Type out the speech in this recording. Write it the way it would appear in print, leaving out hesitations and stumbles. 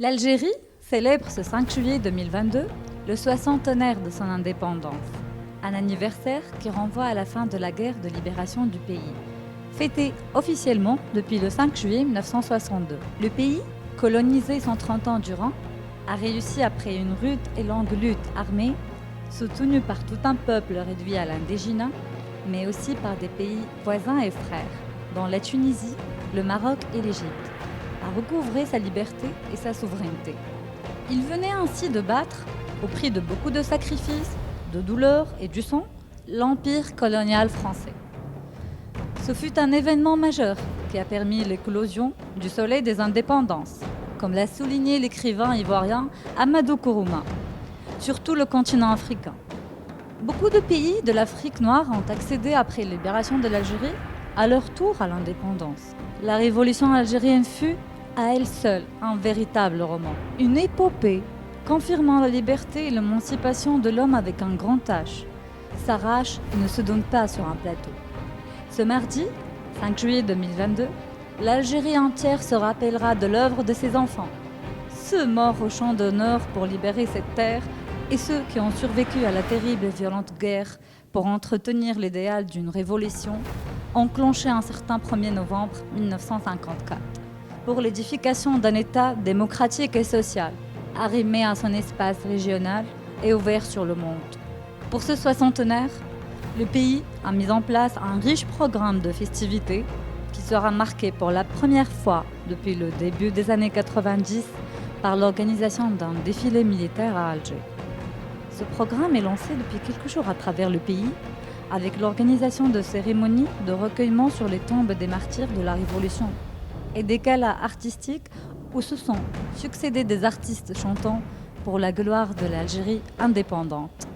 L'Algérie célèbre ce 5 juillet 2022 le soixantenaire de son indépendance, un anniversaire qui renvoie à la fin de la guerre de libération du pays, fêté officiellement depuis le 5 juillet 1962. Le pays, colonisé 130 ans durant, a réussi après une rude et longue lutte armée, soutenue par tout un peuple réduit à l'indigénat, mais aussi par des pays voisins et frères, dont la Tunisie, le Maroc et l'Égypte, à recouvrer sa liberté et sa souveraineté. Il venait ainsi de battre, au prix de beaucoup de sacrifices, de douleurs et du sang, l'empire colonial français. Ce fut un événement majeur qui a permis l'éclosion du soleil des indépendances, comme l'a souligné l'écrivain ivoirien Amadou Kourouma, sur tout le continent africain. Beaucoup de pays de l'Afrique noire ont accédé après la libération de l'Algérie à leur tour à l'indépendance. La révolution algérienne fut, à elle seule, un véritable roman. Une épopée confirmant la liberté et l'émancipation de l'homme avec un grand H. S'arrache et ne se donne pas sur un plateau. Ce mardi, 5 juillet 2022, l'Algérie entière se rappellera de l'œuvre de ses enfants, ceux morts au champ d'honneur pour libérer cette terre et ceux qui ont survécu à la terrible et violente guerre pour entretenir l'idéal d'une révolution enclenchée un certain 1er novembre 1954, pour l'édification d'un État démocratique et social, arrimé à son espace régional et ouvert sur le monde. Pour ce soixantenaire, le pays a mis en place un riche programme de festivités qui sera marqué pour la première fois depuis le début des années 90 par l'organisation d'un défilé militaire à Alger. Ce programme est lancé depuis quelques jours à travers le pays avec l'organisation de cérémonies de recueillement sur les tombes des martyrs de la Révolution et des galas artistiques où se sont succédés des artistes chantant pour la gloire de l'Algérie indépendante.